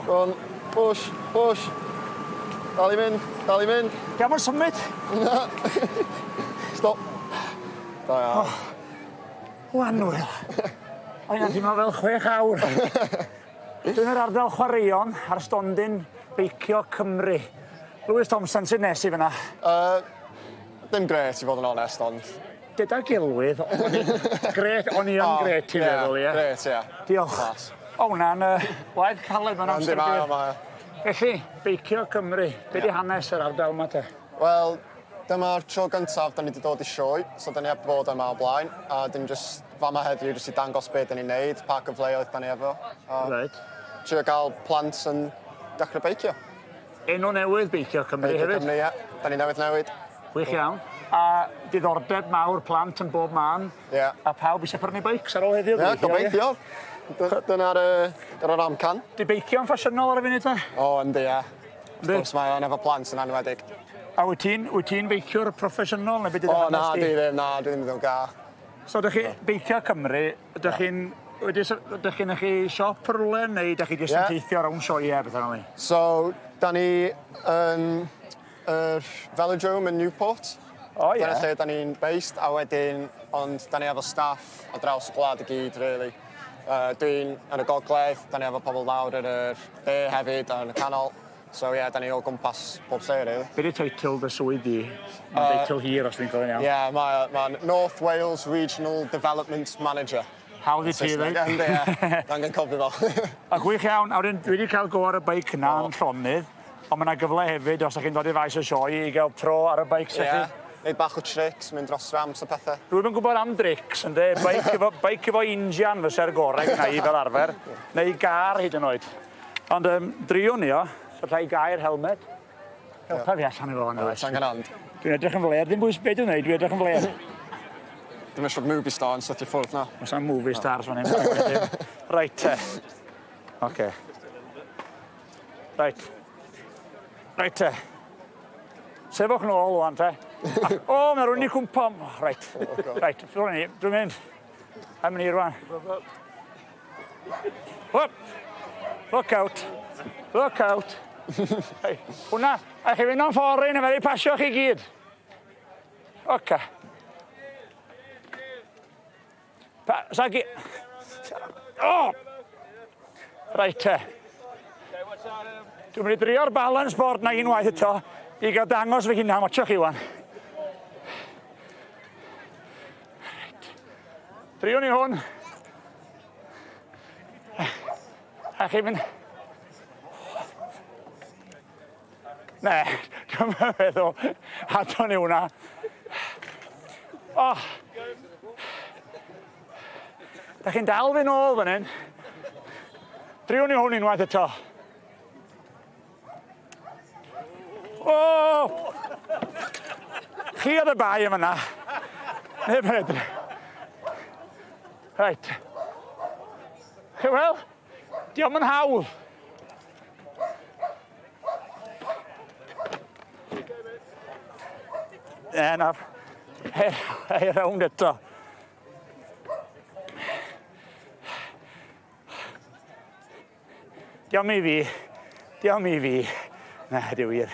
Go on, push, push. Dal i fynd, dal i fynd. Diolch yn symud. Na. Stop. Da iawn. Wanwyl. O'n i'n teimlo fel 6 awr. Dwi'n yr ardal chwaraeon ar stondin Beicio Cymru. Lewis Thompson sy'n nes i fyna. Dim gret i fod yn onest, ond... Gyda gilwydd, gret, o'n i yn gret i feddwl, ie? Gret, ie. Diolch. O, hwnna'n waith caled mewn amser byr. Felly, Beicio Cymru, be di hanes yr ardal yma te? Wel, dyma'r tro gyntaf da ni wedi dod i Sioe, so da ni heb bod yma o blaen, a dim jyst fama heddiw jyst i dangos beth da ni'n neud, pa gyfleoedd da ni efo. Reit. Trio gael plant yn dechrau beicio. Enw newydd Beicio Cymru hefyd? Beicio Cymru, ie. Da ni newid. Gwych iawn. A diddordeb mawr plant yn bob man. Ie. A pawb eisiau prynu beics ar ôl heddiw? Ie, gobeithio. Dyna'r amcan. Di beicio'n ffasiynol ar y funud te? O, yndi, ie. Wrth gwrs mae o'n efo plant yn anwedig. A wyt ti'n beiciwr proffesiynol neu beth o, na, dwi ddim yn ga. So, ydych chi Beicio Cymru, ydych chi'n eich siop rwle neu ydych chi jyst yn teithio ar own sioe beth yna ni? So, da ni yn velodrome yn Newport. O, ie. Dyna lle da ni'n based, a wedyn, ond da ni efo staff a draws y gwlad i gyd, really. Dwi'n yn y gogledd, da ni efo pobl lawr yn y de hefyd a yn y canol. So ie, da ni o gwmpas pob lle, really. Be di teitl dy swydd di? Mae'n teitl hir os dwi'n cofio'n iawn. Ie, mae'n North Wales Regional Development Manager. Hawdd i ti ddweud? Yndi, ie. Angen cofio fel. A gwych iawn, a wedyn dwi wedi cael go ar y beic yna yn Llonydd, ond mae yna gyfle hefyd os ydych chi'n dod i faes o sioe i gael pro ar y beics felly. Ie, neud bach o tricks, mynd dros ramps a pethau. Rwy'n gwybod am drics, ynddo? Beic efo injan fysa'r gorau gyda i fel arfer, neu gar hyd yn oed. Ond driwn ni o, so rhaid gair helmet. Helpa fi allan i fo yn oes. Angen and. Dwi'n edrych yn fler, dim bwys beth dwi'n neud, dwi'n edrych yn fler. Dwi'n eisiau movie star yn syth i ffwrdd na. Oes am movie stars fan hyn. Reit te. Oce. Reit. Reit te. Sefwch nôl o'n te. O, mae rwy'n i cwmpa. Reit. Reit, dwi'n mynd. Am ni rwan. Whoop. Look out. Look out. Hwna, a chi fynd o'n ffordd ein a fe pasio chi gyd. Oce. Sa gi... O! Reit te. Dwi'n mynd i drio'r balance board na unwaith eto i gael dangos fy hunan, watchwch chi wan. Driwn ni hwn. A chi fynd... Ne, dwi'n meddwl, hadon ni hwnna. O! Da chi'n dal fi nôl fan hyn. Driwn ni hwn unwaith eto. O! Chi oedd y bai yma na. Neb yn edrych. Reit. Chi wel? Diolch yn hawdd. Na, hei rownd eto. Diolch i fi. Na, di wir.